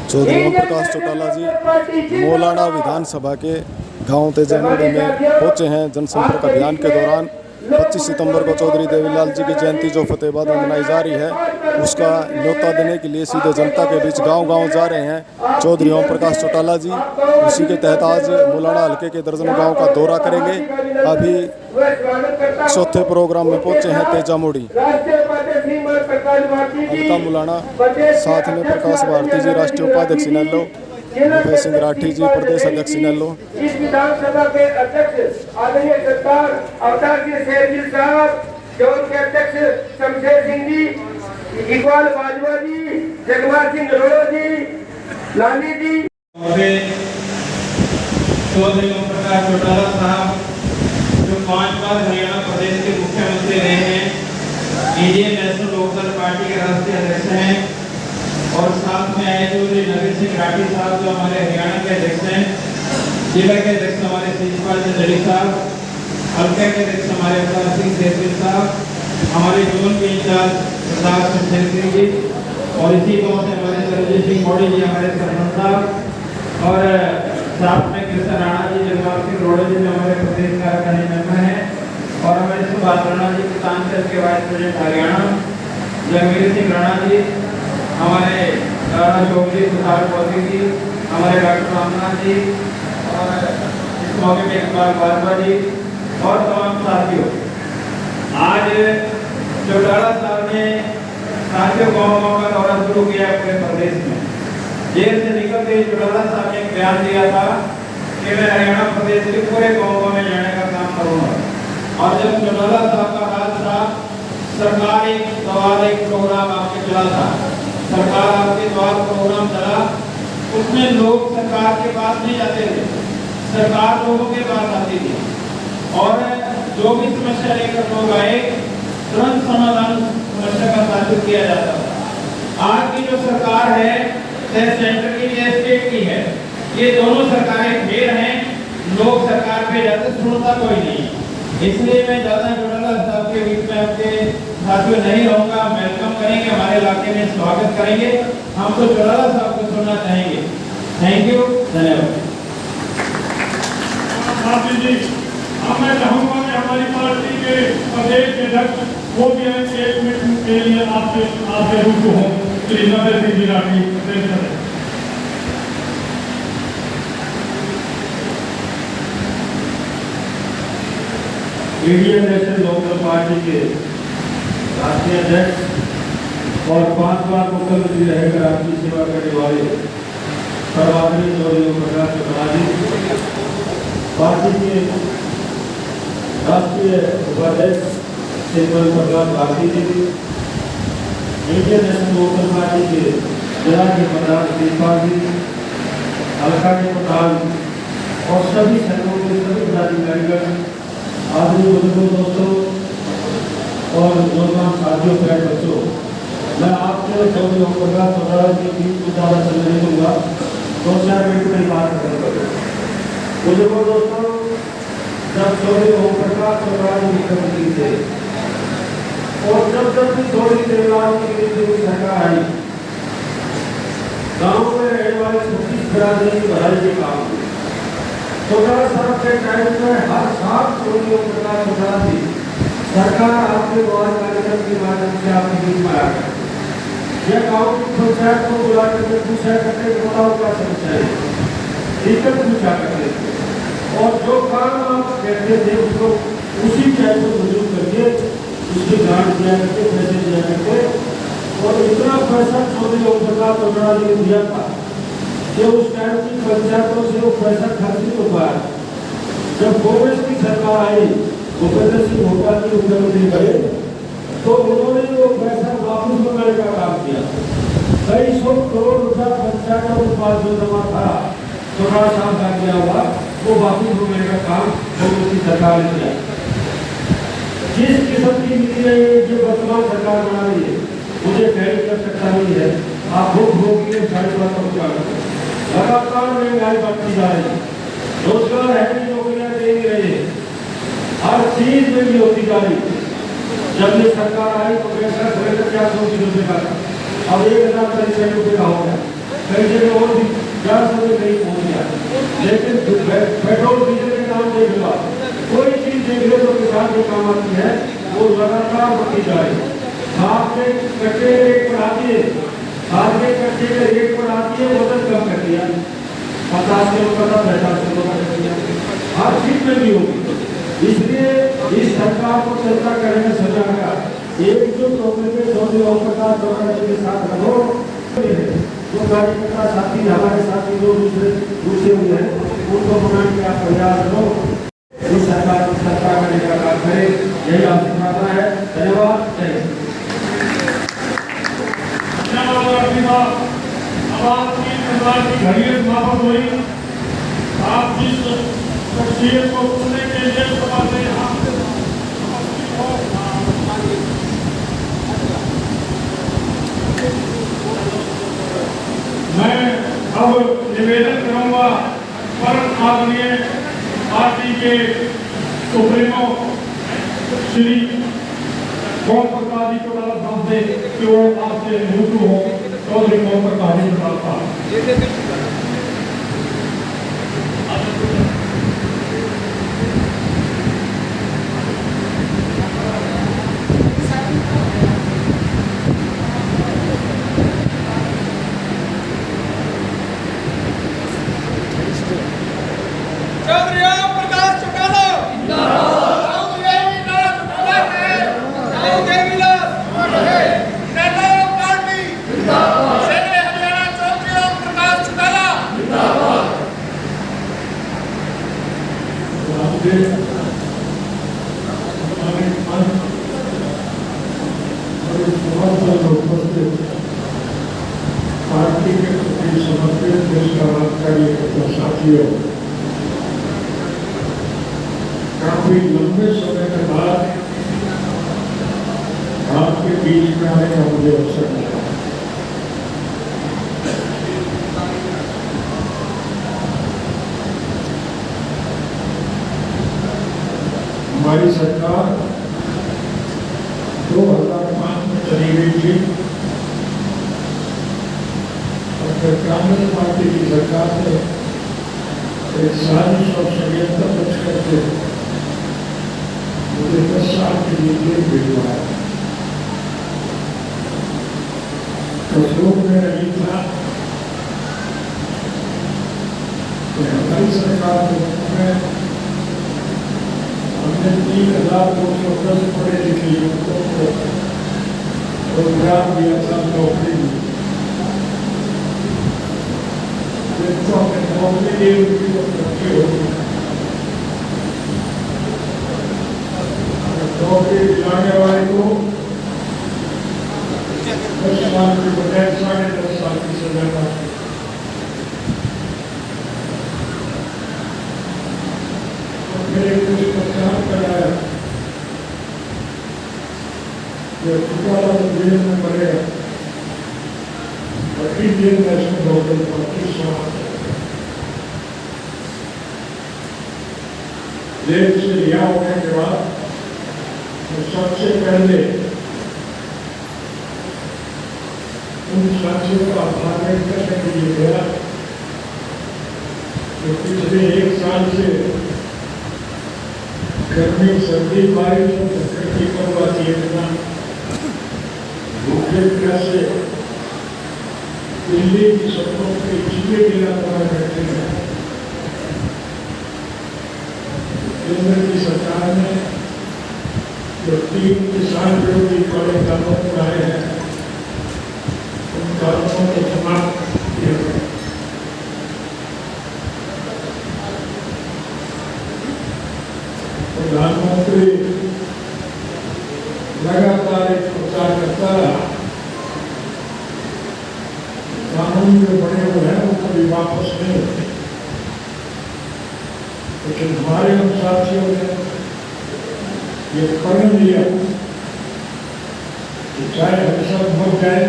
चौधरी ओम प्रकाश चौटाला जी मौलाना विधानसभा के गांव तेजामुड़ी में पहुंचे हैं। जनसंपर्क अभियान के दौरान 25 सितंबर को चौधरी देवीलाल जी की जयंती जो फतेहाबाद में मनाई जा रही है, उसका न्योता देने के लिए सीधे जनता के बीच गांव-गांव जा रहे हैं चौधरी ओम प्रकाश चौटाला जी। उसी के तहत आज मौलाना हल्के के दर्जनों गाँव का दौरा करेंगे। अभी चौथे प्रोग्राम में पहुंचे हैं तेजामुड़ी। हल्का मौलाना, साथ में प्रकाश भारती जी राष्ट्रीय उपाध्यक्ष इनेलो, भूपेश सिंह राठी जी प्रदेश अध्यक्ष इनेलो। इस विधानसभा के अध्यक्ष आदरणीय सरदार अवतार जी शेर जी साहब, जोन के अध्यक्ष शमशेर सिंह जी, इकबाल बाजवा जी, जगवार सिंह नरोड़ा जी, लाली जी, चौधरी ओम प्रकाश चौटाला साहब जो 5 बार हरियाणा प्रदेश के मुख्यमंत्री रहे हैं, इंडियन नेशनल लोकदल पार्टी के राष्ट्रीय अध्यक्ष हैं, और साथ में आए चौधरी नवीन सिंह राठी साहब जो हमारे हरियाणा के अध्यक्ष हैं, जिला के अध्यक्ष हमारे शिवपाल चंदेली साहब, हल्के के अध्यक्ष हमारे अवतार सिंह शेरगिल साहब, हमारे जोन के इंचार्ज सरदार शमशेर सिंह जी, और इसी गांव से हमारे सरजीत सिंह मोदी जी हमारे सरपंच साहब, और साथ में कृष्ण राणा जी जगवार सिंह रोड़े जी जो हमारे प्रदेश कार्यकारिणी मेंबर हैं, और हमारे सुभाष राणा जी किसान सेल के वाइस प्रेसिडेंट हरियाणा, जगवीर सिंह राणा जी, हमारे राणा चौधरी प्रसाद चौधरी जी, हमारे डॉक्टर रामनाथ जी, और इस मौके पर इकबाल बाजवा जी और तमाम साथियों। आज चौटाला साहब ने साथियों गाँव का दौरा शुरू किया पूरे प्रदेश में। जेल से निकलते ही चौटाला साहब ने एक बयान दिया था कि मैं हरियाणा प्रदेश के पूरे गाँव में जाने का काम करूंगा। और जब चौटाला साहब का राज था, सरकार एक सवाल एक प्रोग्राम आपके चला था, सरकार आपके द्वार प्रोग्राम चला, उसमें लोग सरकार के पास नहीं जाते थे, सरकार लोगों के पास आती थी, और जो भी समस्या लेकर लोग आए तुरंत समाधान समस्या का साबित किया जाता था। आज की जो सरकार है, चाहे सेंटर की या स्टेट की है, ये दोनों सरकारें फेल हैं, लोग सरकार पे जाते सुनता कोई नहीं। इसलिए मैं ज्यादा चौटाला साहब के बीच में आपके साथियों नहीं रहूंगा। वेलकम करेंगे, हमारे इलाके में स्वागत करेंगे, हम तो चौटाला साहब को सुनना चाहेंगे। थैंक यू, धन्यवाद। मैं चाहूंगा कि हमारी पार्टी के प्रदेश के अध्यक्ष वो भी 1 मिनट के लिए आपसे रुकू हो। नवीन सिंह राठी प्रदेश अध्यक्ष। इंडियन नेशनल लोकदल पार्टी के राष्ट्रीय अध्यक्ष और 5 बार मुख्यमंत्री रहकर आपकी सेवा करने वाले सर्वाधिक चौधरी ओम प्रकाश चौटाला जी, पार्टी के राष्ट्रीय उपाध्यक्ष श्रीमती प्रकाश भारती जी, इंडियन नेशनल लोकदल पार्टी के जिला के प्रधान शिवपाल जी, हल्का के प्रधान और सभी संघों के सभी पदाधिकारीगण, आदरणीय बुजुर्गों, दोस्तों और नौजवान साथियों, प्यारे बच्चों, मैं आपके चौधरी ओम प्रकाश चौटाला के बीच में ज़्यादा समय नहीं दूंगा, 2-4 मिनट में बात करूँगा। बुजुर्गों, दोस्तों, जब चौधरी ओम प्रकाश चौटाला जी मुख्यमंत्री थे और जब भी चौधरी देवीलाल जी की सरकार आई, गाँव में रहने वाले 36 बिरादरी की भलाई के काम हुए। चौटाला साहब के टाइम में हर साल चौधरी ओम प्रकाश चौटाला जी सरकार आपके द्वार कार्यक्रम के माध्यम से आपके बीच में आया करती। यह गाँव की पंचायत को बुला करके पूछा करते बताओ क्या समस्या है, दिक्कत पूछा करते थे, और जो काम आप कहते थे उसको उसी टाइम को मंजूर करके उसकी ग्रांट दिया करके, पैसे दिया करके, और इतना पैसा चौधरी ओम प्रकाश चौटाला जी ने दिया था कि उस टाइम की पंचायतों से वो पैसा खर्च नहीं हो पाया। जब कांग्रेस की सरकार आई, भूपेंद्र सिंह हुड्डा जी मुख्यमंत्री बने, तो उन्होंने वो पैसा वापस मंगाने का काम किया। कई 100 करोड़ रुपया पंचायतों के पास जो जमा था चौटाला साहब का किया हुआ, वो वापस मंगाने का काम कांग्रेस की सरकार ने किया। जिस किस्म की नीति जो वर्तमान सरकार बना रही है, मुझे कहने की आवश्यकता नहीं है, आप भूख भोगी सारी बातों को क्या करें। लगातार महंगाई बढ़ती जा रही है, रोजगार है नहीं, नौकरियां दे नहीं रही है, हर चीज में भी होती जा रही है। जब ये सरकार आई तो पैसा 450 का, अब 1000 रुपये का हो गया। कई जगह और भी गैस में नहीं पहुंच गया। लेकिन पेट्रोल डीजल के दाम देख लो, कोई चीज देख लो जो किसान के काम आती है वो लगातार बढ़ती जाए। खाद के कट्टे रेट बढ़ाती है, खाद के कट्टे के रेट बढ़ाती है, वजन कम कर दिया, 50 किलो का था 50 किलो का कर दिया, हर चीज में भी होगी। इसलिए इस सरकार को चर्चा करने सजा का एकजुट होकर के चौधरी ओम प्रकाश चौटाला जी के साथ रहो। जो कार्यकर्ता साथी हमारे साथी जो दूसरे हुए हैं उनको बनाने का प्रयास करो, इस सरकार को सत्ता करने का काम करें, यही आपसे प्रार्थना है। धन्यवाद। अब आपकी सरकार की घड़ियां समाप्त हुई। आप जिस शख्सियत को सुनने के लिए सभा में यहाँ मैं अब निवेदन करूंगा परम आदरणीय पार्टी के सुप्रीमो श्री ओम प्रकाश जी चौटाला साहब से कि वो आपसे रूबरू हो। चौधरी ओम प्रकाश जी चौटाला साहब। पार्टी के प्रति समर्पित देश का साथियों, काफी लंबे समय के बाद आपके बीच में आने का मुझे अवसर मिला। हमारी सरकार 2005 में चली गई थी और फिर कांग्रेस पार्टी की सरकार ने एक साजिश और षड्यंत्र रच करके मुझे 10 साल के लिए जेल भिजवाया। कसूर मेरा ये था कि हमारी सरकार में हमने 3,210 पढ़े लिखे युवकों को रोजगार दिया था, नौकरी दी। जिनको हमने नौकरी दी उनकी तो तरक्की होगी, नौकरी दिलाने वाले को 10 साल की बजाय 10.5 साल की सजा का मेरे कुछ प्रचार कराया जो चौटाला जेल में पड़ेगा और Indian national local party jail से रिहा होने के बाद मैं सबसे पहले उन साथियों का आभार व्यक्त करने के लिए गया जो पिछले 1 साल से गर्मी सर्दी बारिश और धक्के करवाती है बिना भूखे प्यासे दिल्ली की सड़कों पे चीजें गिरा पड़ा करते हैं। केंद्र की सरकार ने जो 3 किसान विरोधी काले कानून लाए हैं उन कानूनों को समाप्त किया। प्रधानमंत्री लगातार एक प्रचार करता रहा, कानून जो बने हुए हैं वो कभी वापस नहीं होते, लेकिन हमारे उन साथियों ने ये प्रण लिया कि चाहे हम सब मर जाए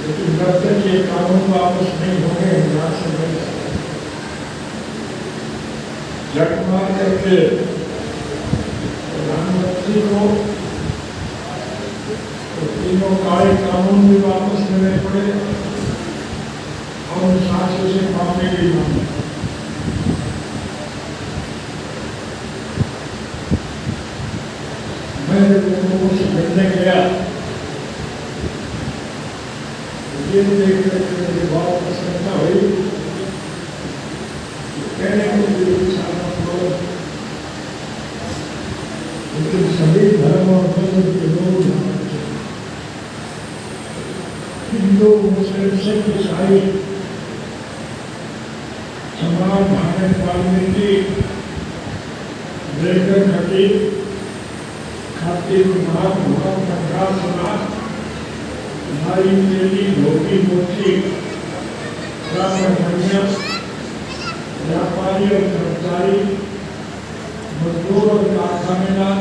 लेकिन जब तक ये कानून वापस नहीं होंगे हम यहाँ से नहीं सकते। झट मार करके प्रधानमंत्री को तो तीनों काले कानून भी वापस लेने पड़े से मांगने के लिए मांगा। मैं जब लोगों से मिलने गया ये देख करके मुझे बहुत प्रसन्नता हुई। कहने को मुझे सारा लोग, लेकिन सभी धर्म और मजहब के लोग हिंदू मुस्लिम सिख ईसाई समाज भारत वाल्मीकि लेकर खतीब खातिर विभाग भूकंप पंजाब समाज भाई तेली धोती मोची ब्राह्मण कन्या व्यापारी और कर्मचारी मजदूर और कारखानेदार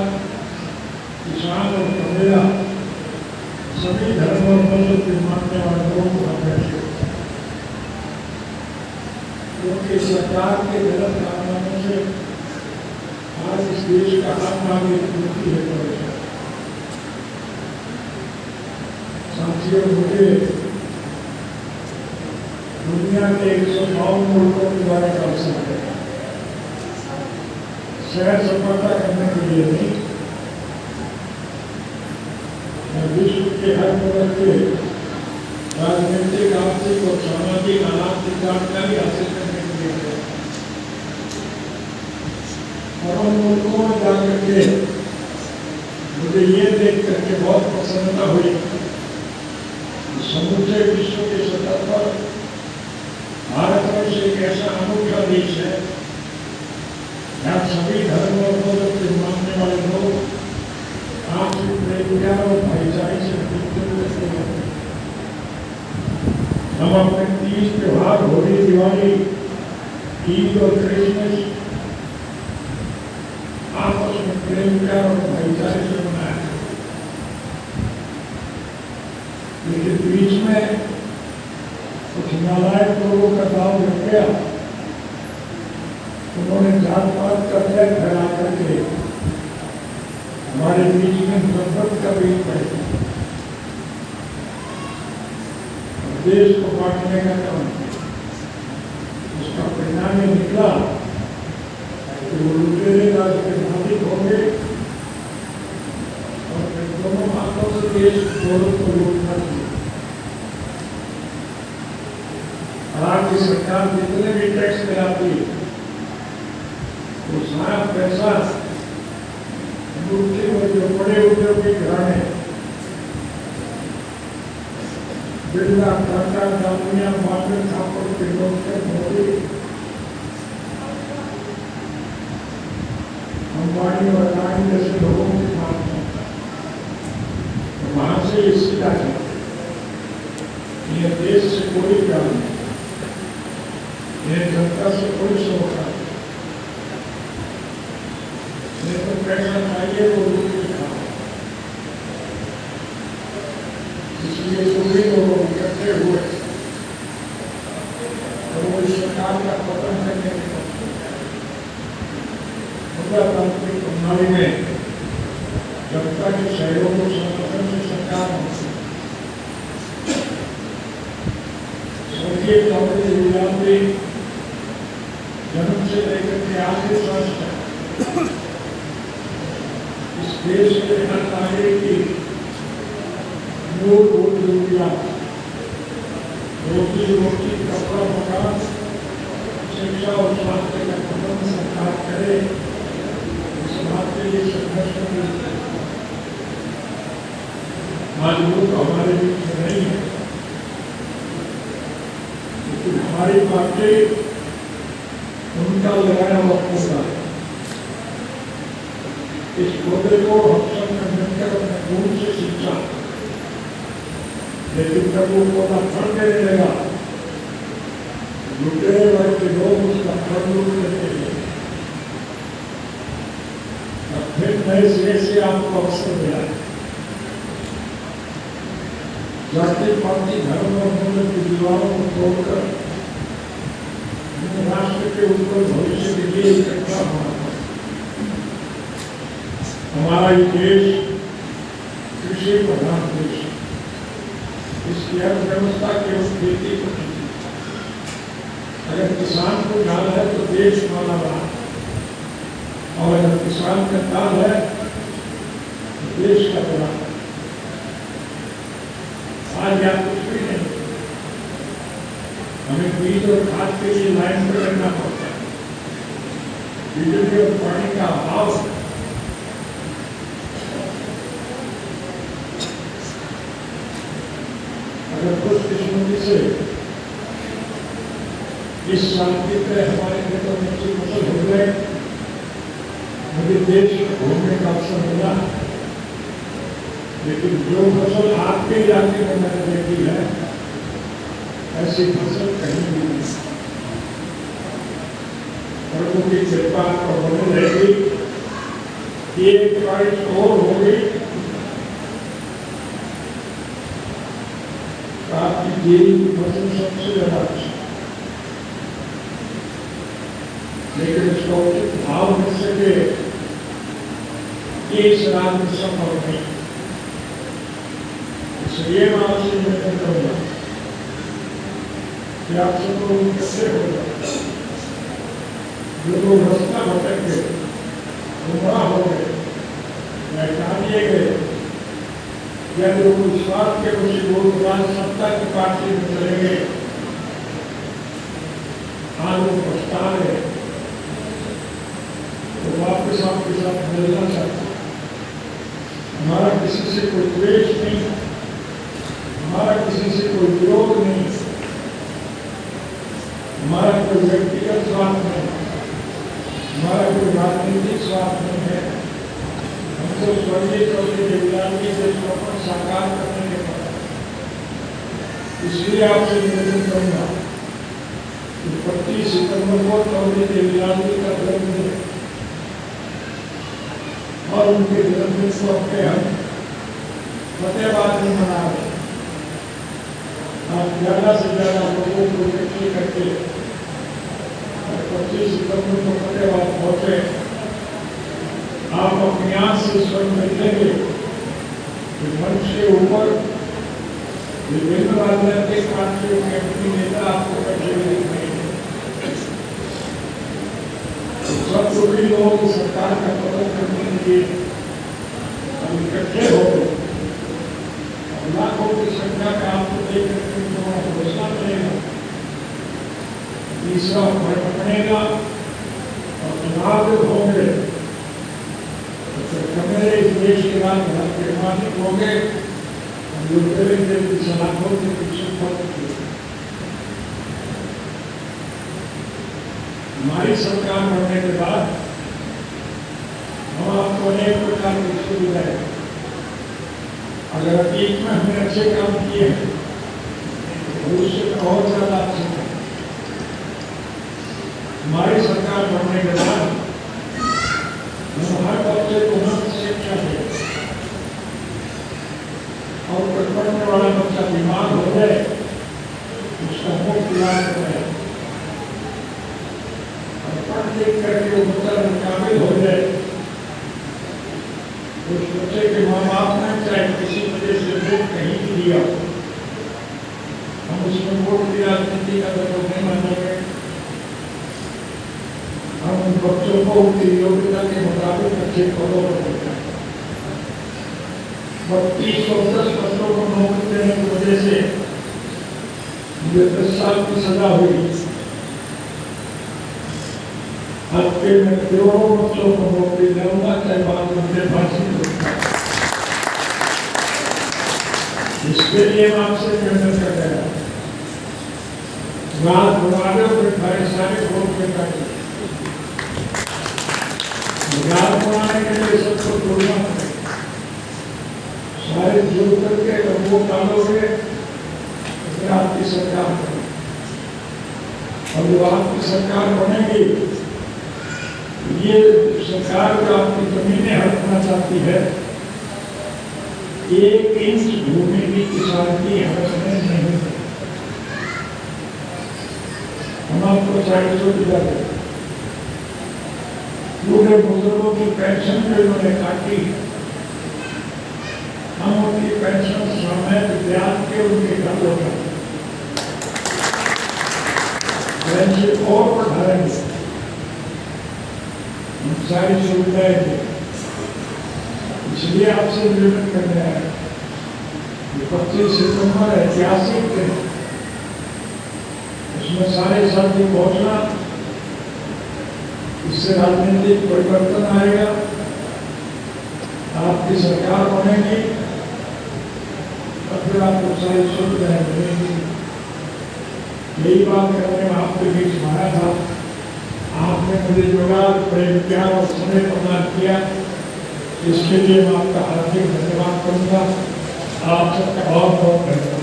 किसान और कमेरा सभी धर्म और मजहब के मानने वाले लोग बैठे, क्योंकि सरकार के गलत कानूनों से आज इस देश का आत्मा की पूर्ति है। साथियों, मुझे दुनिया के 152 मुल्कों के बारे में अवसर है। शहर सफलता करने के लिए नहीं, मैं विश्व के हर वर्ग के राजनीतिक, आर्थिक और सामाजिक हालात की जानकारी हासिल करने के लिए है। और उन मुल्कों में जाकर के मुझे ये देख करके बहुत प्रसन्नता हुई, समूचे विश्व के सतह पर भारत वर्ष एक ऐसा अनूठा देश है जहाँ सभी धर्म और मजहब के मानने वाले लोग आपसी प्रेम प्यार और भाईचारे से मिलते रहते हैं। हम अपने तीज त्योहार, होली, दिवाली, ईद और क्रिसमस आपस में प्रेम प्यार और भाईचारे से मनाया, लेकिन बीच में कुछ नालायक लोगों का दाव लग गया। उन्होंने जात पात का बैग फैला करके हमारे बीच में नफरत का बीज पड़े, देश को बांटने का काम किया। उसका परिणाम ये निकला कि वो लुटेरे राज के मालिक हो गए और फिर दोनों हाथों से देश गौरव को लूटना चाहिए। आज की सरकार जितने भी टैक्स दिलाती है वो सारा पैसा लूटते हुए जो बड़े उद्योगी घराने बिरला, टाटा, डालमिया, मार्केट, थापर, किर्लोस्कर, मोदी, अंबानी और अदानी जैसे लोगों के पास वहां से सीधा जाता है। ये देश से कोई प्यार नहीं, ये जनता से कोई सौदा नहीं, तो पैसा चाहिए वो लूट के खाओ। इसलिए सभी लोग इकट्ठे हुए और वो इस सरकार का पतन करने के मुद्रातांत्रिक प्रणाली में जनता के सहयोग और समर्थन से सरकार स्वर्गीय चौधरी देवीलाल जी जन्म से लेकर के आज के स्वस्थ है। इस देश के हर नागरिक की मूलभूत जरूरियात रोजी रोटी, कपड़ा, मकान, शिक्षा और स्वास्थ्य का प्रबंध सरकार करे, इस बात के लिए संघर्ष करना आज लोग हमारे बीच में नहीं है, लेकिन हमारी पार्टी उनका लगाया हुआ पौधा है। इस पौधे को हम सब ने मिलकर अपने खून से सींचा, लेकिन जब वो पौधा फल देने लगा, लुटेरे वर्ग के लोग उसका फल लूट लेते हैं। अब फिर नए सिरे से आपको अवसर मिला है। जाति पाति, धर्म और मजहब की दीवारों को तोड़कर राष्ट्र के उज्जवल भविष्य के लिए इकट्ठा होना। हमारा ये देश कृषि प्रधान देश है, इसकी अर्थव्यवस्था केवल खेती पर अगर किसान को ढाल है तो देश माला रहा, और अगर किसान का ताल है तो देश का बड़ा। आज यहाँ कुछ भी नहीं, हमें बीज और खाद के लिए लाइन पर लगना पड़ता है, बिजली और पानी का अभाव है। अगर कुछ किस्मती से इस साल की तरह हमारे खेतों में अच्छी फसल हो गए, मुझे देश घूमने का अवसर मिला, लेकिन जो फसल आपके इलाके में मैंने देखी है, ऐसी फसल कहीं भी नहीं। प्रभु की कृपा और बनी रहेगी। एक बारिश और हो गई, आपकी देरी की फसल सबसे ज्यादा अच्छी, लेकिन उसका उचित भाव मिल सके ये इस रात में संभव नहीं। इसलिए मैं आपसे निवेदन करूंगा कि आप सब लोग कैसे हो जाए, जो लोग रास्ता भटक गए, गुमराह हो गए, पहचानिए गए, या जो स्वार्थ के कुछ लोग सत्ता की पार्टी में चले गए, आज वो पछता रहे, तो वापस आपके साथ मिलना चाहते। हमारा किसी से कोई द्वेष नहीं, हमारा किसी से कोई विरोध नहीं, हमारा कोई व्यक्तिगत स्वार्थ नहीं, हमारा कोई राजनीतिक स्वार्थ नहीं है। हमको स्वर्गीय चौधरी देवीलाल जी के स्वप्न साकार करने के बाद, इसलिए आपसे निवेदन करूंगा कि 25 सितंबर को चौधरी देवीलाल जी का जन्मदिन और उनके जन्मदिन को अपने हम फतेहाबाद में मना रहे। आप ज्यादा से ज्यादा लोगों को इकट्ठे करके 25 सितंबर को फतेहाबाद पहुंचे। आप अपनी आंख से स्वयं देखेंगे कि मंच के ऊपर विभिन्न राजनीतिक पार्टियों के एमपी नेता आपको बैठे हुए दिखेंगे। सब सभी लोग सरकार का पतन करने के लिए हम इकट्ठे हो गए। लाखों की संख्या में आपको देख करके घोषणा मिलेगा, तीसरा भ्रम बनेगा और चुनाव जब होंगे तो मेरे इस देश के बाद के मालिक हो गए, हम लोग करेंगे सलाखों के पीछे हमारी सरकार बनने के बाद हम आपको अनेक प्रकार की सुविधाएं, अगर अतीत में हमने अच्छे काम किए हैं तो भविष्य में बहुत ज्यादा अच्छे हैं। हमारी सरकार बनने के बाद हम हर बच्चे को मुफ्त शिक्षा दें, और पढ़ने वाला बच्चा बीमार हो जाए उसका मुफ्त इलाज करें, और पढ़ लिख करके वो बच्चा काबिल हो जाए, उस बच्चे के माँ बाप ने चाहे किसी वजह से वोट कहीं भी दिया, हम उसमें वोट की राजनीति का तो नहीं मानेंगे। हम उन बच्चों को उनकी योग्यता के मुताबिक अच्छे पदों पर देते हैं। 3210 बच्चों को नौकरी देने की वजह से मुझे 10 साल की सजा हुई। अब के मैं करोड़ों बच्चों को नौकरी दूंगा, चाहे बाद में फांसी दूंगा। इसके लिए मैं आपसे निवेदन कर रहा हूँ, रात बुलाने और सारे वोट के काटे याद बनाने के लिए सबको जोड़ना पड़ेगा। सारे जोड़ करके अगर वो डालोगे तो आपकी सरकार बनेगी, और जो आपकी सरकार बनेगी ये सरकार जो आपकी जमीनें हड़पना चाहती है, 1 इंच भूमि भी किसान की हड़पने नहीं है। हम आपको 450 दिया गया, पूरे बुजुर्गों की पेंशन जो उन्होंने काटी, हम उनकी पेंशन समेत ब्याज के उनके घर लौटा। फ्रेंडशिप और बढ़ाएंगे, हम सारी सुविधाएं दें। इसलिए आपसे निवेदन करने आए, 25 सितंबर ऐतिहासिक दिन, उसमें सारे साथी पहुंचना, इससे राजनीतिक परिवर्तन आएगा, आपकी सरकार बनेगी और फिर आपको सारी सुविधाएं मिलेंगी। यही बात करने में आपके बीच आया था, आपने मुझे जोड़ा, प्रेम प्यार और समय प्रदान किया, इसके लिए मैं आपका हार्दिक धन्यवाद करूंगा। आप सबका बहुत बहुत धन्यवाद।